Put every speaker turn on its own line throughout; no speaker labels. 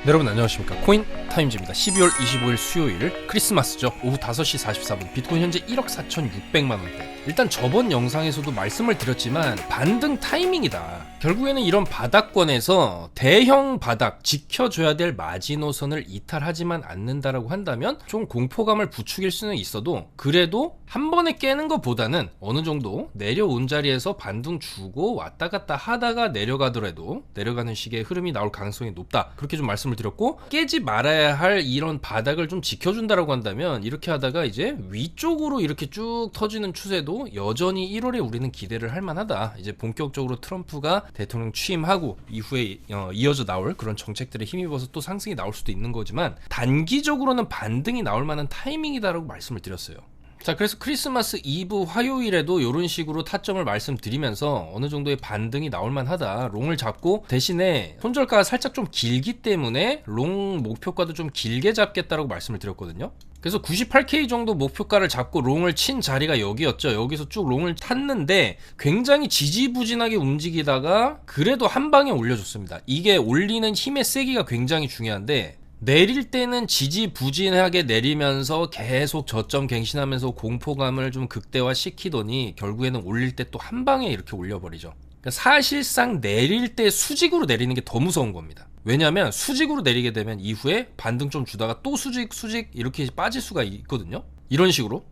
네, 여러분 안녕하십니까. 코인 타임즈입니다. 12월 25일 수요일 크리스마스죠. 오후 5시 44분 비트코인 현재 1억 4,600만원대. 일단 저번 영상에서도 말씀을 드렸지만 반등 타이밍이다. 결국에는 이런 바닥권에서 대형 바닥 지켜줘야 될 마지노선을 이탈하지만 않는다라고 한다면 좀 공포감을 부추길 수는 있어도 그래도 한 번에 깨는 것보다는 어느 정도 내려온 자리에서 반등 주고 왔다 갔다 하다가 내려가더라도 내려가는 식의 흐름이 나올 가능성이 높다. 그렇게 좀 말씀을 드렸고, 깨지 말아야 할 이런 바닥을 좀 지켜준다라고 한다면 이렇게 하다가 이제 위쪽으로 이렇게 쭉 터지는 추세도 여전히 1월에 우리는 기대를 할 만하다. 이제 본격적으로 트럼프가 대통령 취임하고 이후에 이어져 나올 그런 정책들에 힘입어서 또 상승이 나올 수도 있는 거지만 단기적으로는 반등이 나올 만한 타이밍이다라고 말씀을 드렸어요. 자, 그래서 크리스마스 이브 화요일에도 이런 식으로 타점을 말씀드리면서 어느 정도의 반등이 나올 만하다. 롱을 잡고 대신에 손절가가 살짝 좀 길기 때문에 롱 목표가도 좀 길게 잡겠다라고 말씀을 드렸거든요. 그래서 98K 정도 목표가를 잡고 롱을 친 자리가 여기였죠. 여기서 쭉 롱을 탔는데 굉장히 지지부진하게 움직이다가 그래도 한 방에 올려줬습니다. 이게 올리는 힘의 세기가 굉장히 중요한데, 내릴 때는 지지부진하게 내리면서 계속 저점 갱신하면서 공포감을 좀 극대화 시키더니 결국에는 올릴 때 또 한 방에 이렇게 올려버리죠. 그러니까 사실상 내릴 때 수직으로 내리는 게 더 무서운 겁니다. 왜냐하면 수직으로 내리게 되면 이후에 반등 좀 주다가 또 수직 이렇게 빠질 수가 있거든요. 이런 식으로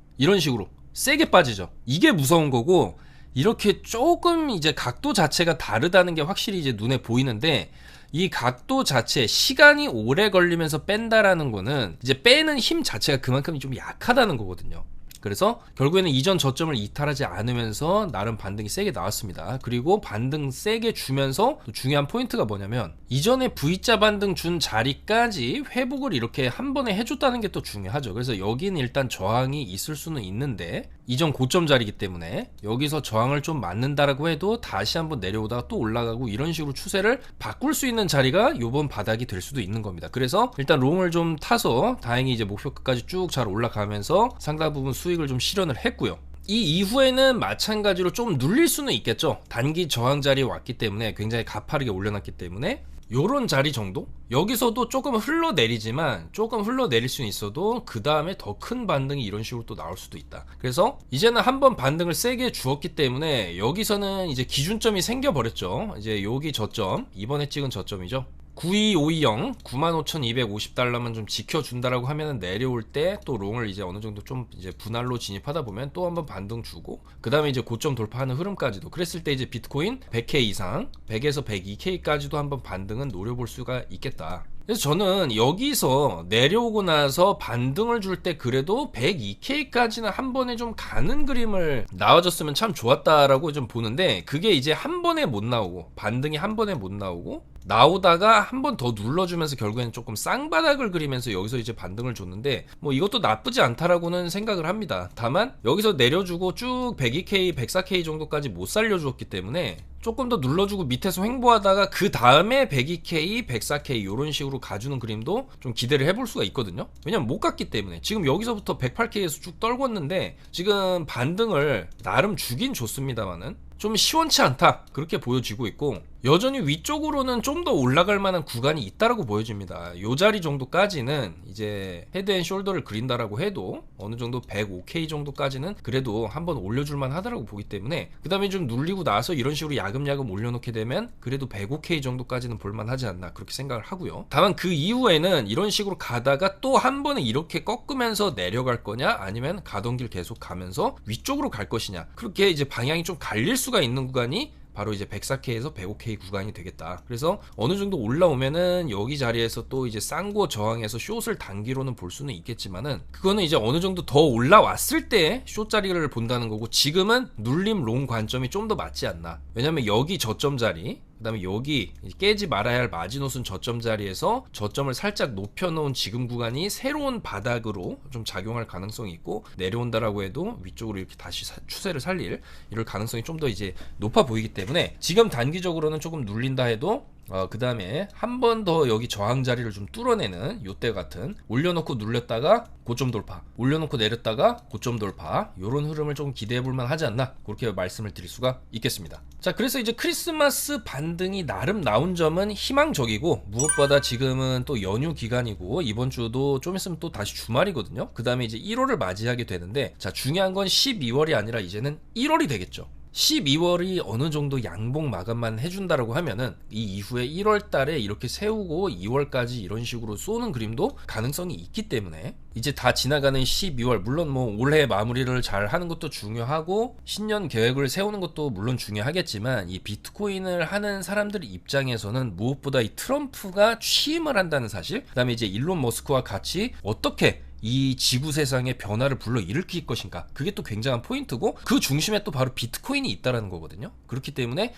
세게 빠지죠. 이게 무서운 거고, 이렇게 조금 이제 각도 자체가 다르다는 게 확실히 이제 눈에 보이는데, 이 각도 자체, 시간이 오래 걸리면서 뺀다라는 거는 이제 빼는 힘 자체가 그만큼 좀 약하다는 거거든요. 그래서 결국에는 이전 저점을 이탈하지 않으면서 나름 반등이 세게 나왔습니다. 그리고 반등 세게 주면서 또 중요한 포인트가 뭐냐면, 이전에 V자 반등 준 자리까지 회복을 이렇게 한 번에 해줬다는 게 또 중요하죠. 그래서 여기는 일단 저항이 있을 수는 있는데, 이전 고점 자리이기 때문에 여기서 저항을 좀 맞는다라고 해도 다시 한번 내려오다가 또 올라가고 이런 식으로 추세를 바꿀 수 있는 자리가 요번 바닥이 될 수도 있는 겁니다. 그래서 일단 롱을 좀 타서 다행히 이제 목표가까지 쭉 잘 올라가면서 상당 부분 수익을 좀 실현을 했고요. 이 이후에는 마찬가지로 좀 눌릴 수는 있겠죠. 단기 저항 자리에 왔기 때문에 굉장히 가파르게 올려놨기 때문에 요런 자리 정도? 여기서도 조금 흘러내리지만 조금 흘러내릴 수는 있어도 그 다음에 더 큰 반등이 이런 식으로 또 나올 수도 있다. 그래서 이제는 한번 반등을 세게 주었기 때문에 여기서는 이제 기준점이 생겨버렸죠. 이제 여기 저점, 이번에 찍은 저점이죠. 92520, 95,250달러만 좀 지켜준다라고 하면은 내려올 때 또 롱을 이제 어느 정도 좀 이제 분할로 진입하다 보면 또 한번 반등 주고, 그 다음에 이제 고점 돌파하는 흐름까지도, 그랬을 때 이제 비트코인 100K 이상, 100에서 102K까지도 한번 반등은 노려볼 수가 있겠다. 그래서 저는 여기서 내려오고 나서 반등을 줄 때 그래도 102K까지는 한 번에 좀 가는 그림을 나와줬으면 참 좋았다라고 좀 보는데, 그게 이제 한 번에 못 나오고, 반등이 한 번에 못 나오고, 나오다가 한 번 더 눌러주면서 결국에는 조금 쌍바닥을 그리면서 여기서 이제 반등을 줬는데, 뭐 이것도 나쁘지 않다라고는 생각을 합니다. 다만 여기서 내려주고 쭉 102K, 104K 정도까지 못 살려주었기 때문에 조금 더 눌러주고 밑에서 횡보하다가 그 다음에 102K, 104K 이런 식으로 가주는 그림도 좀 기대를 해볼 수가 있거든요. 왜냐면 못 갔기 때문에. 지금 여기서부터 108K에서 쭉 떨궜는데 지금 반등을 나름 주긴 줬습니다만은 좀 시원치 않다, 그렇게 보여지고 있고, 여전히 위쪽으로는 좀 더 올라갈 만한 구간이 있다라고 보여집니다. 요 자리 정도까지는 이제 헤드앤숄더를 그린다라고 해도 어느 정도 105K 정도까지는 그래도 한번 올려줄만 하다라고 보기 때문에, 그 다음에 좀 눌리고 나서 이런 식으로 야금야금 올려놓게 되면 그래도 105K 정도까지는 볼만 하지 않나, 그렇게 생각을 하고요. 다만 그 이후에는 이런 식으로 가다가 또 한 번에 이렇게 꺾으면서 내려갈 거냐, 아니면 가던 길 계속 가면서 위쪽으로 갈 것이냐, 그렇게 이제 방향이 좀 갈릴 수가 있는 구간이 바로 이제 104K에서 105K 구간이 되겠다. 그래서 어느 정도 올라오면은 여기 자리에서 또 이제 쌍고 저항에서 숏을 단기로는 볼 수는 있겠지만은, 그거는 이제 어느 정도 더 올라왔을 때 숏 자리를 본다는 거고, 지금은 눌림 롱 관점이 좀 더 맞지 않나. 왜냐면 여기 저점 자리, 그 다음에 여기 깨지 말아야 할 마지노선 저점 자리에서 저점을 살짝 높여놓은 지금 구간이 새로운 바닥으로 좀 작용할 가능성이 있고, 내려온다라고 해도 위쪽으로 이렇게 다시 추세를 살릴 이럴 가능성이 좀 더 이제 높아 보이기 때문에 지금 단기적으로는 조금 눌린다 해도 그 다음에 한 번 더 여기 저항 자리를 좀 뚫어내는 요때 같은 올려놓고 눌렸다가 고점 돌파, 올려놓고 내렸다가 고점 돌파, 요런 흐름을 좀 기대해볼만 하지 않나, 그렇게 말씀을 드릴 수가 있겠습니다. 자, 그래서 이제 크리스마스 반등이 나름 나온 점은 희망적이고, 무엇보다 지금은 또 연휴 기간이고 이번 주도 좀 있으면 또 다시 주말이거든요. 그 다음에 이제 1월을 맞이하게 되는데, 자, 중요한 건 12월이 아니라 이제는 1월이 되겠죠. 12월이 어느 정도 양봉 마감만 해준다라고 하면은 이 이후에 1월 달에 이렇게 세우고 2월까지 이런 식으로 쏘는 그림도 가능성이 있기 때문에, 이제 다 지나가는 12월, 물론 뭐 올해 마무리를 잘 하는 것도 중요하고 신년 계획을 세우는 것도 물론 중요하겠지만, 이 비트코인을 하는 사람들 입장에서는 무엇보다 이 트럼프가 취임을 한다는 사실, 그 다음에 이제 일론 머스크와 같이 어떻게 이 지구 세상의 변화를 불러일으킬 것인가, 그게 또 굉장한 포인트고, 그 중심에 또 바로 비트코인이 있다라는 거거든요. 그렇기 때문에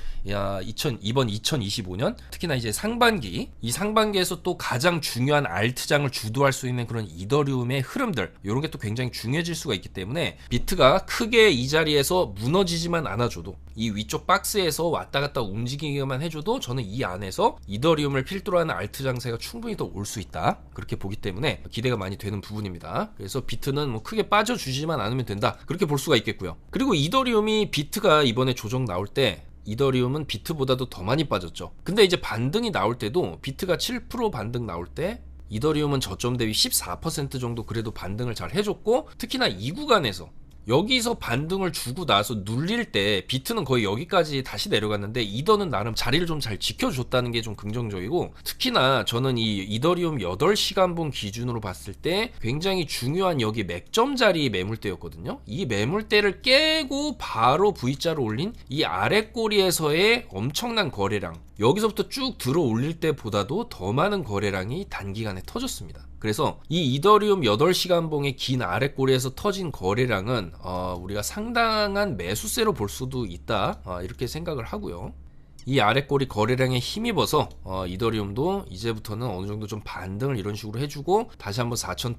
이번 2025년 특히나 이제 상반기, 이 상반기에서 또 가장 중요한 알트장을 주도할 수 있는 그런 이더리움의 흐름들, 이런 게 또 굉장히 중요해질 수가 있기 때문에, 비트가 크게 이 자리에서 무너지지만 않아줘도, 이 위쪽 박스에서 왔다 갔다 움직이기만 해줘도 저는 이 안에서 이더리움을 필두로 하는 알트 장세가 충분히 더 올 수 있다, 그렇게 보기 때문에 기대가 많이 되는 부분입니다. 그래서 비트는 뭐 크게 빠져주지만 않으면 된다, 그렇게 볼 수가 있겠고요. 그리고 이더리움이, 비트가 이번에 조정 나올 때 이더리움은 비트보다도 더 많이 빠졌죠. 근데 이제 반등이 나올 때도 비트가 7% 반등 나올 때 이더리움은 저점 대비 14% 정도 그래도 반등을 잘 해줬고, 특히나 이 구간에서 여기서 반등을 주고 나서 눌릴 때 비트는 거의 여기까지 다시 내려갔는데, 이더는 나름 자리를 좀 잘 지켜줬다는 게 좀 긍정적이고, 특히나 저는 이 이더리움 8시간봉 기준으로 봤을 때 굉장히 중요한 여기 맥점 자리 매물대였거든요. 이 매물대를 깨고 바로 V자로 올린 이 아래 꼬리에서의 엄청난 거래량, 여기서부터 쭉 들어 올릴 때보다도 더 많은 거래량이 단기간에 터졌습니다. 그래서 이 이더리움 8시간봉의 긴 아랫꼬리에서 터진 거래량은 우리가 상당한 매수세로 볼 수도 있다, 이렇게 생각을 하고요. 이 아랫꼬리 거래량에 힘입어서 이더리움도 이제부터는 어느 정도 좀 반등을 이런 식으로 해주고, 다시 한번 4,000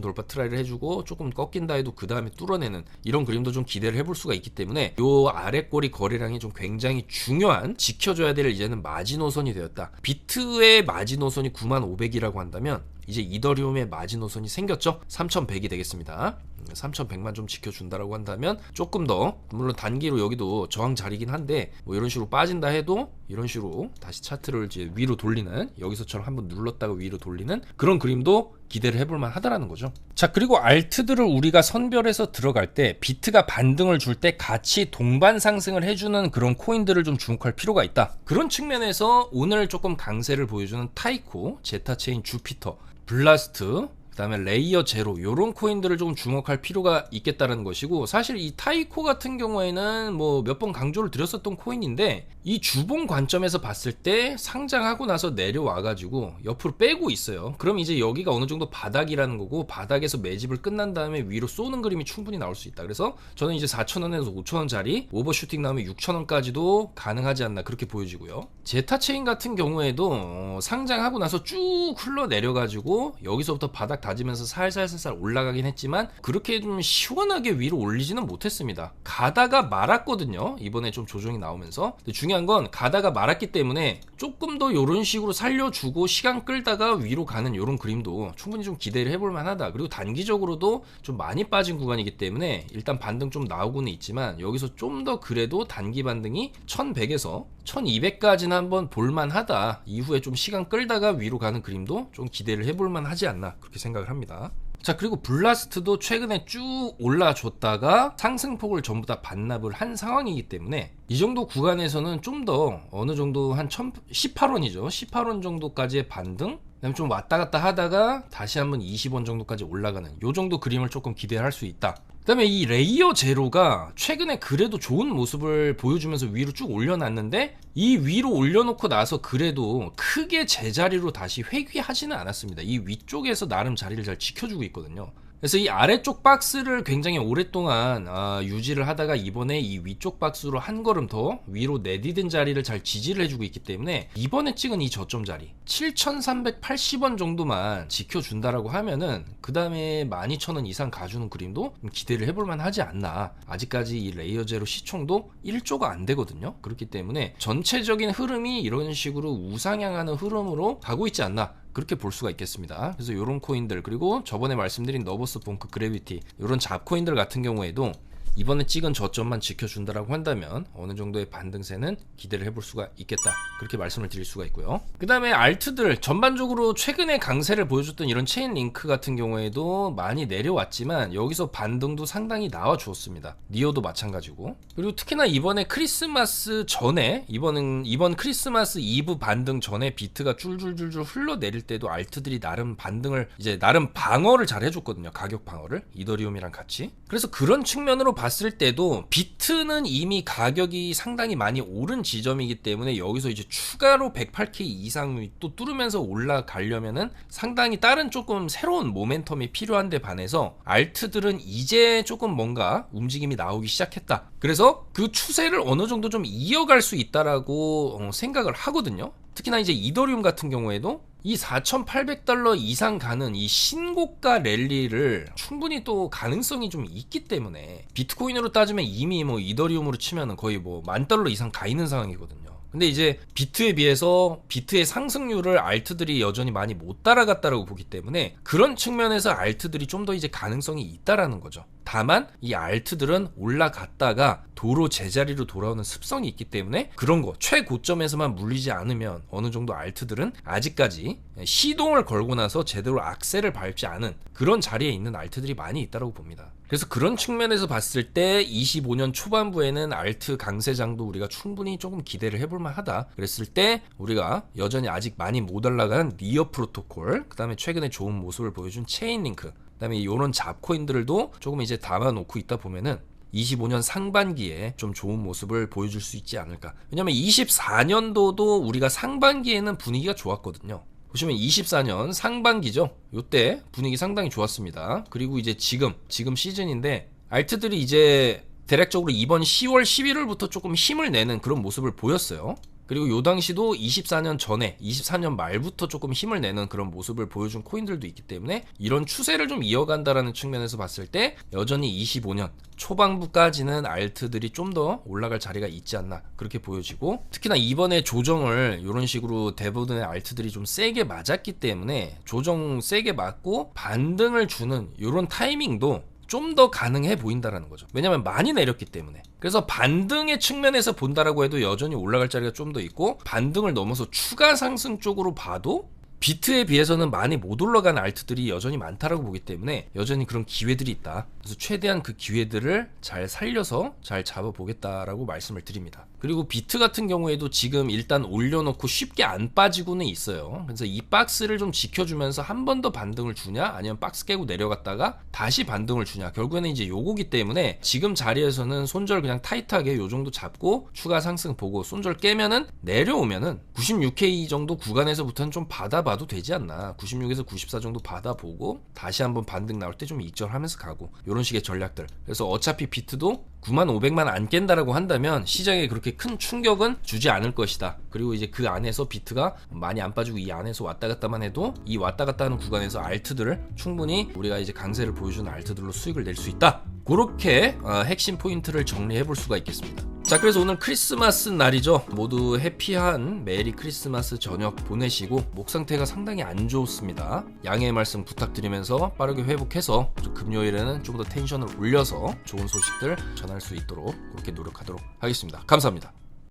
돌파 트라이를 해주고, 조금 꺾인다 해도 그 다음에 뚫어내는 이런 그림도 좀 기대를 해볼 수가 있기 때문에, 요 아랫꼬리 거래량이 좀 굉장히 중요한, 지켜줘야 될 이제는 마지노선이 되었다. 비트의 마지노선이 95,000이라고 한다면 이제 이더리움의 마지노선이 생겼죠. 3,100이 되겠습니다. 3,100만 좀 지켜준다라고 한다면 조금 더, 물론 단기로 여기도 저항 자리긴 한데, 뭐 이런 식으로 빠진다 해도 이런 식으로 다시 차트를 이제 위로 돌리는, 여기서처럼 한번 눌렀다가 위로 돌리는 그런 그림도 기대를 해볼만 하다라는 거죠. 자, 그리고 알트들을 우리가 선별해서 들어갈 때 비트가 반등을 줄 때 같이 동반 상승을 해주는 그런 코인들을 좀 주목할 필요가 있다. 그런 측면에서 오늘 조금 강세를 보여주는 타이코, 제타체인 주피터, 블라스트, 그 다음에 레이어 제로, 요런 코인들을 좀 주목할 필요가 있겠다는 것이고, 사실 이 타이코 같은 경우에는 뭐 몇 번 강조를 드렸었던 코인인데, 이 주봉 관점에서 봤을 때 상장하고 나서 내려와가지고 옆으로 빼고 있어요. 그럼 이제 여기가 어느 정도 바닥이라는 거고, 바닥에서 매집을 끝난 다음에 위로 쏘는 그림이 충분히 나올 수 있다. 그래서 저는 이제 4,000원에서 5,000원짜리 오버슈팅 나오면 6,000원까지도 가능하지 않나, 그렇게 보여지고요. 제타체인 같은 경우에도 상장하고 나서 쭉 흘러내려가지고 여기서부터 바닥 다지면서 살살살살 올라가긴 했지만, 그렇게 좀 시원하게 위로 올리지는 못했습니다. 가다가 말았거든요, 이번에 좀 조정이 나오면서. 근데 중요한 건 가다가 말았기 때문에 조금 더 이런 식으로 살려주고 시간 끌다가 위로 가는 이런 그림도 충분히 좀 기대를 해볼 만하다. 그리고 단기적으로도 좀 많이 빠진 구간이기 때문에 일단 반등 좀 나오고는 있지만, 여기서 좀 더 그래도 단기 반등이 1100에서 1200까지는 한번 볼만하다. 이후에 좀 시간 끌다가 위로 가는 그림도 좀 기대를 해볼 만하지 않나, 그렇게 생각을 합니다. 자, 그리고 블라스트도 최근에 쭉 올라줬다가 상승폭을 전부 다 반납을 한 상황이기 때문에, 이 정도 구간에서는 좀 더 어느 정도 한 18원이죠. 18원 정도까지의 반등, 그다음에 좀 왔다 갔다 하다가 다시 한번 20원 정도까지 올라가는 요 정도 그림을 조금 기대할 수 있다. 그 다음에 이 레이어 제로가 최근에 그래도 좋은 모습을 보여주면서 위로 쭉 올려놨는데, 이 위로 올려놓고 나서 그래도 크게 제자리로 다시 회귀하지는 않았습니다. 이 위쪽에서 나름 자리를 잘 지켜주고 있거든요. 그래서 이 아래쪽 박스를 굉장히 오랫동안 유지를 하다가 이번에 이 위쪽 박스로 한 걸음 더 위로 내디딘 자리를 잘 지지를 해주고 있기 때문에 이번에 찍은 이 저점 자리 7,380원 정도만 지켜준다라고 하면은 그 다음에 12,000원 이상 가주는 그림도 기대를 해볼만 하지 않나. 아직까지 이 레이어 제로 시총도 1조가 안 되거든요. 그렇기 때문에 전체적인 흐름이 이런 식으로 우상향하는 흐름으로 가고 있지 않나, 그렇게 볼 수가 있겠습니다. 그래서 이런 코인들, 그리고 저번에 말씀드린 너버스 봉크 그래비티, 이런 잡코인들 같은 경우에도 이번에 찍은 저점만 지켜준다라고 한다면 어느 정도의 반등세는 기대를 해볼 수가 있겠다, 그렇게 말씀을 드릴 수가 있고요. 그 다음에 알트들 전반적으로 최근에 강세를 보여줬던 이런 체인링크 같은 경우에도 많이 내려왔지만 여기서 반등도 상당히 나와 주었습니다. 니오도 마찬가지고. 그리고 특히나 이번에 크리스마스 전에 이번 크리스마스 이브 반등 전에 비트가 줄줄줄줄 흘러내릴 때도 알트들이 나름 반등을, 이제 나름 방어를 잘 해줬거든요. 가격 방어를 이더리움이랑 같이. 그래서 그런 측면으로 봤을 때도 비트는 이미 가격이 상당히 많이 오른 지점이기 때문에 여기서 이제 추가로 108K 이상 또 뚫으면서 올라가려면은 상당히 다른 조금 새로운 모멘텀이 필요한데 반해서 알트들은 이제 조금 뭔가 움직임이 나오기 시작했다. 그래서 그 추세를 어느 정도 좀 이어갈 수 있다라고 생각을 하거든요. 특히나 이제 이더리움 같은 경우에도 이 4,800달러 이상 가는 이 신고가 랠리를 충분히 또 가능성이 좀 있기 때문에 비트코인으로 따지면 이미 뭐 이더리움으로 치면은 거의 뭐 $10,000 이상 가 있는 상황이거든요. 근데 이제 비트에 비해서 비트의 상승률을 알트들이 여전히 많이 못 따라갔다라고 보기 때문에 그런 측면에서 알트들이 좀 더 이제 가능성이 있다라는 거죠. 다만 이 알트들은 올라갔다가 도로 제자리로 돌아오는 습성이 있기 때문에 그런 거 최고점에서만 물리지 않으면 어느 정도 알트들은 아직까지 시동을 걸고 나서 제대로 악셀을 밟지 않은 그런 자리에 있는 알트들이 많이 있다고 봅니다. 그래서 그런 측면에서 봤을 때 25년 초반부에는 알트 강세장도 우리가 충분히 조금 기대를 해볼만 하다. 그랬을 때 우리가 여전히 아직 많이 못 올라간 니어 프로토콜, 그 다음에 최근에 좋은 모습을 보여준 체인링크, 그 다음에 이런 잡코인들도 조금 이제 담아놓고 있다 보면은 25년 상반기에 좀 좋은 모습을 보여줄 수 있지 않을까. 왜냐면 24년도도 우리가 상반기에는 분위기가 좋았거든요. 보시면 24년 상반기죠. 요때 분위기 상당히 좋았습니다. 그리고 이제 지금 시즌인데 알트들이 이제 대략적으로 이번 10월 11월부터 조금 힘을 내는 그런 모습을 보였어요. 그리고 요 당시도 24년 전에 24년 말부터 조금 힘을 내는 그런 모습을 보여준 코인들도 있기 때문에 이런 추세를 좀 이어간다라는 측면에서 봤을 때 여전히 25년 초반부까지는 알트들이 좀 더 올라갈 자리가 있지 않나, 그렇게 보여지고, 특히나 이번에 조정을 이런 식으로 대부분의 알트들이 좀 세게 맞았기 때문에 조정 세게 맞고 반등을 주는 이런 타이밍도 좀 더 가능해 보인다라는 거죠. 왜냐면 많이 내렸기 때문에. 그래서 반등의 측면에서 본다라고 해도 여전히 올라갈 자리가 좀 더 있고, 반등을 넘어서 추가 상승 쪽으로 봐도 비트에 비해서는 많이 못 올라간 알트들이 여전히 많다라고 보기 때문에 여전히 그런 기회들이 있다. 그래서 최대한 그 기회들을 잘 살려서 잘 잡아보겠다라고 말씀을 드립니다. 그리고 비트 같은 경우에도 지금 일단 올려놓고 쉽게 안 빠지고는 있어요. 그래서 이 박스를 좀 지켜주면서 한 번 더 반등을 주냐, 아니면 박스 깨고 내려갔다가 다시 반등을 주냐, 결국에는 이제 요거기 때문에 지금 자리에서는 손절 그냥 타이트하게 요 정도 잡고 추가 상승 보고 손절 깨면은 내려오면은 96K 정도 구간에서부터는 좀 받아봐도 되지 않나. 96에서 94 정도 받아보고 다시 한번 반등 나올 때 좀 익절하면서 가고, 이런 식의 전략들. 그래서 어차피 비트도 95,000만 안 깬다라고 한다면 시장에 그렇게 큰 충격은 주지 않을 것이다. 그리고 이제 그 안에서 비트가 많이 안 빠지고 이 안에서 왔다 갔다만 해도 이 왔다 갔다 하는 구간에서 알트들을 충분히 우리가 이제 강세를 보여주는 알트들로 수익을 낼 수 있다. 그렇게 핵심 포인트를 정리해 볼 수가 있겠습니다. 자, 그래서 오늘 크리스마스 날이죠. 모두 해피한 메리 크리스마스 저녁 보내시고, 목 상태가 상당히 안 좋습니다. 양해의 말씀 부탁드리면서 빠르게 회복해서 금요일에는 좀 더 텐션을 올려서 좋은 소식들 전할 수 있도록 그렇게 노력하도록 하겠습니다. 감사합니다.